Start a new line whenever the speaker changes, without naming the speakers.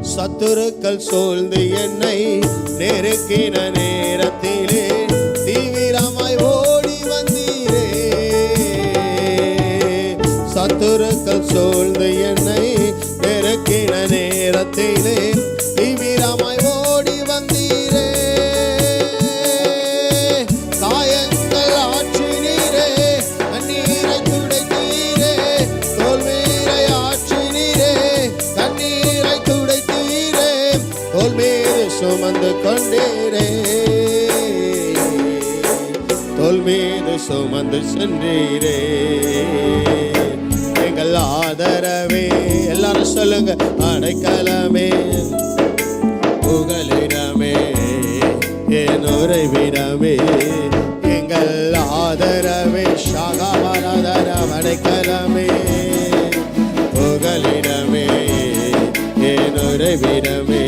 சத்துருக்கள் சூழ்ந்து என்னை நெருக்கின நேரத்திலே தீவிரமாய் ஓடி வந்தீரே. சத்துருக்கள் சூழ்ந்து என்னை நெருக்கின நேரத்திலே தீவிரமாய் ஓடி வந்தீரே. காயங்கள் ஆற்றினீரே, கண்ணீரை துடைத்தீரே, தோல்வீரை ஆற்றினீரே, கண்ணீரை துடைத்தீரே, தோல் மீது சுமந்து கொண்டீரே, தோல் மீது சுமந்து சென்றீரே. எங்கள் ஆதரவே, எல்லாரும் சொல்லுங்க, அடைக்கலமே, புகலிடமே, என் உறைவிடமே, எங்கள் ஆதரவே, ஷாகாவாராதரம், அடைக்கலமே, புகலிடமே, என் உறைவிடமே.